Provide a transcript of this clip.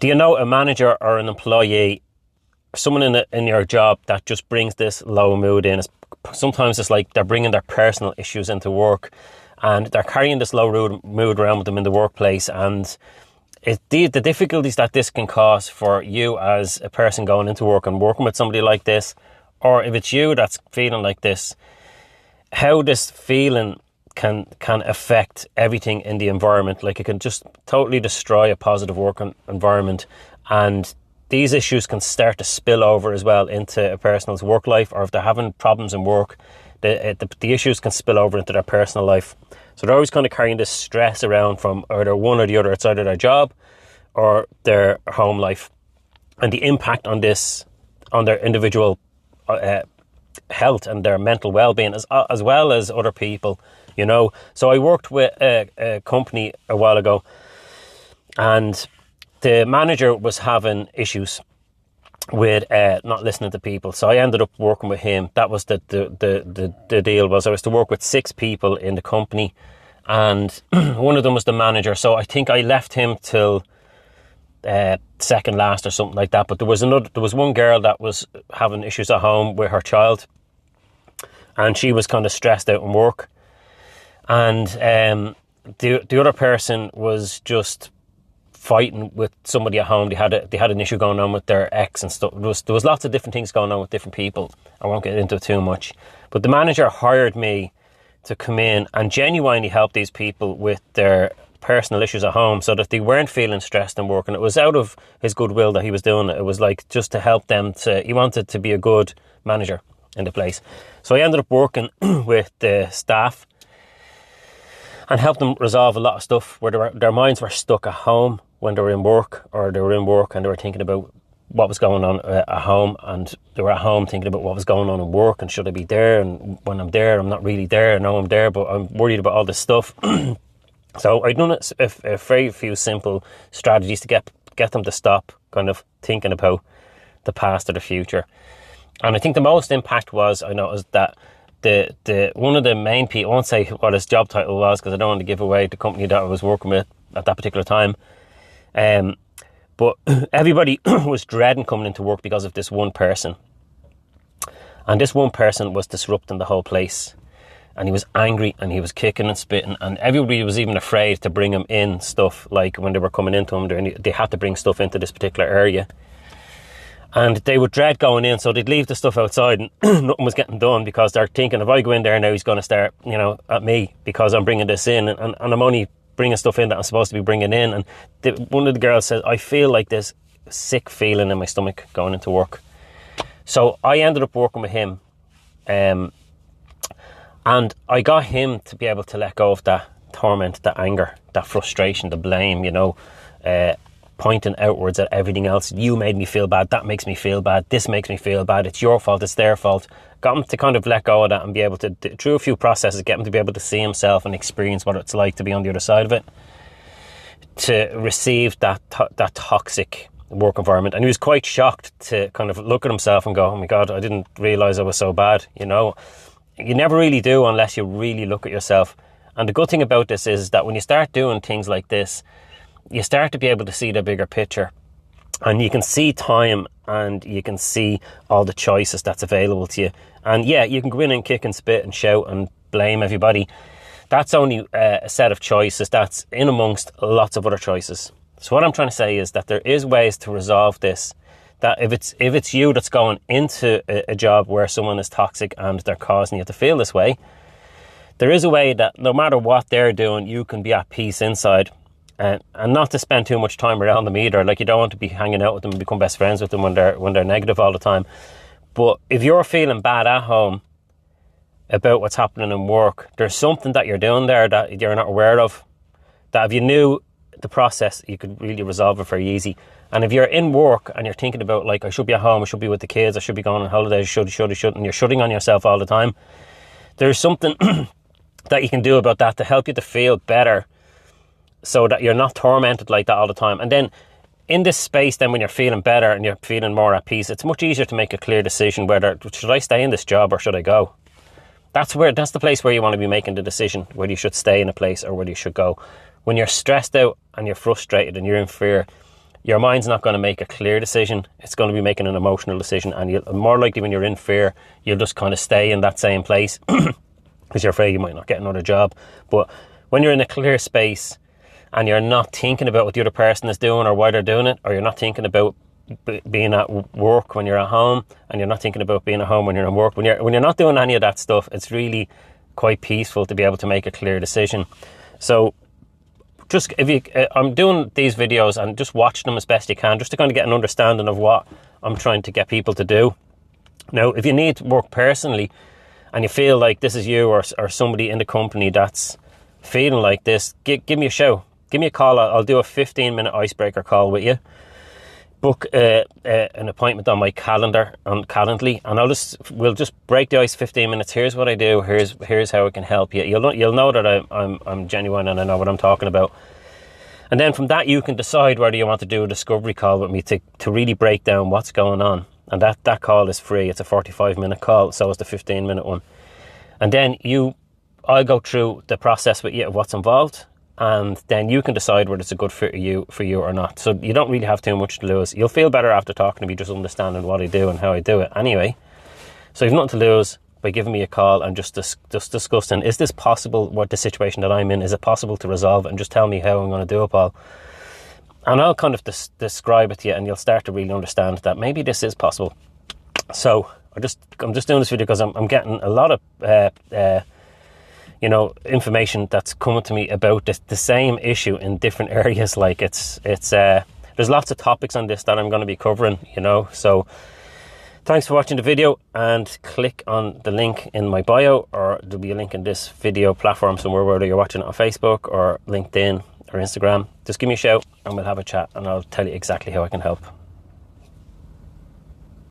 Do you know a manager or an employee, someone in your job that just brings this low mood in? Sometimes it's like they're bringing their personal issues into work, and they're carrying this low mood around with them in the workplace, and the difficulties that this can cause for you as a person going into work and working with somebody like this, or if it's you that's feeling like this, how this feeling can affect everything in the environment. Like, it can just totally destroy a positive work environment, and these issues can start to spill over as well into a person's work life, or if they're having problems in work, the issues can spill over into their personal life. So they're always kind of carrying this stress around from either one or the other. It's either their job or their home life, and the impact on this on their individual health and their mental well-being as well as other people, you know. So I worked with a company a while ago, and the manager was having issues with not listening to people. So I ended up working with him. That was the deal. Was I was to work with 6 people in the company, and one of them was the manager. So I think I left him till second last or something like that. But there was one girl that was having issues at home with her child, and she was kind of stressed out in work, and the other person was just fighting with somebody at home. They had an issue going on with their ex and stuff. There was lots of different things going on with different people. I won't get into it too much, but the manager hired me to come in and genuinely help these people with their personal issues at home, so that they weren't feeling stressed and working. It was out of his goodwill that he was doing it. It was like just to help them. He wanted to be a good manager in the place. So I ended up working with the staff and helped them resolve a lot of stuff where their minds were stuck at home when they were in work, or they were in work and they were thinking about what was going on at home, and they were at home thinking about what was going on in work, and should I be there, and when I'm there I'm not really there. I know I'm there, but I'm worried about all this stuff. So I'd done a very few simple strategies to get them to stop kind of thinking about the past or the future. And I think the most impact was, I noticed that the one of the main people, I won't say what his job title was because I don't want to give away the company that I was working with at that particular time, but everybody was dreading coming into work because of this one person, and this one person was disrupting the whole place. And he was angry, and he was kicking and spitting, and everybody was even afraid to bring him in stuff. Like when they were coming into him, they had to bring stuff into this particular area, and they would dread going in, so they'd leave the stuff outside, and nothing was getting done because they're thinking, if I go in there now, he's going to start, at me because I'm bringing this in, and I'm only bringing stuff in that I'm supposed to be bringing in. And one of the girls said, I feel like this sick feeling in my stomach going into work. So I ended up working with him, and I got him to be able to let go of that torment, that anger, that frustration, the blame, pointing outwards at everything else. You made me feel bad. That makes me feel bad. This makes me feel bad. It's your fault. It's their fault. Got him to kind of let go of that and be able to, through a few processes, get him to be able to see himself and experience what it's like to be on the other side of it, to receive that toxic work environment. And he was quite shocked to kind of look at himself and go, oh my God, I didn't realise I was so bad, You never really do unless you really look at yourself. And the good thing about this is that when you start doing things like this, you start to be able to see the bigger picture, and you can see time, and you can see all the choices that's available to you. And yeah, you can go in and kick and spit and shout and blame everybody. That's only a set of choices that's in amongst lots of other choices. So what I'm trying to say is that there is ways to resolve this. That if it's you that's going into a job where someone is toxic and they're causing you to feel this way, there is a way that no matter what they're doing, you can be at peace inside, and not to spend too much time around them either. Like, you don't want to be hanging out with them and become best friends with them when they're negative all the time. But if you're feeling bad at home about what's happening in work, there's something that you're doing there that you're not aware of, that if you knew the process, you could really resolve it very easy. And if you're in work and you're thinking about, like, I should be at home, I should be with the kids, I should be going on holidays, should, and you're shutting on yourself all the time, there's something that you can do about that to help you to feel better, so that you're not tormented like that all the time. And then in this space, then when you're feeling better and you're feeling more at peace, it's much easier to make a clear decision whether, should I stay in this job or should I go? That's the place where you want to be making the decision, whether you should stay in a place or whether you should go. When you're stressed out and you're frustrated and you're in fear, your mind's not going to make a clear decision. It's going to be making an emotional decision, and you'll, more likely when you're in fear, you'll just kind of stay in that same place because you're afraid you might not get another job. But when you're in a clear space and you're not thinking about what the other person is doing or why they're doing it, or you're not thinking about being at work when you're at home, and you're not thinking about being at home when you're at work, when you're not doing any of that stuff, it's really quite peaceful to be able to make a clear decision. So just if you I'm doing these videos and just watch them as best you can, just to kind of get an understanding of what I'm trying to get people to do. Now, if you need to work personally and you feel like this is you or somebody in the company that's feeling like this, give me a shout. Give me a call. I'll do a 15-minute icebreaker call with you. Book an appointment on my calendar on Calendly, and we'll just break the ice 15 minutes. Here's what I do. Here's how I can help you. You'll know that I'm genuine and I know what I'm talking about. And then from that, you can decide whether you want to do a discovery call with me to really break down what's going on. And that call is free. It's a 45-minute call, so is the 15-minute one. And then I'll go through the process with you of what's involved, and then you can decide whether it's a good fit for you or not. So you don't really have too much to lose. You'll feel better after talking to me, just understanding what I do and how I do it anyway. So you've nothing to lose by giving me a call and just discussing, is this possible, what the situation that I'm in, is it possible to resolve it? And just tell me how I'm going to do it, Paul. And I'll kind of describe it to you, and you'll start to really understand that maybe this is possible. So I'm just doing this video because I'm getting a lot of information that's coming to me about the same issue in different areas. Like there's lots of topics on this that I'm going to be covering, so thanks for watching the video, and click on the link in my bio, or there'll be a link in this video platform somewhere, whether you're watching it on Facebook or LinkedIn or Instagram. Just give me a shout and we'll have a chat, and I'll tell you exactly how I can help.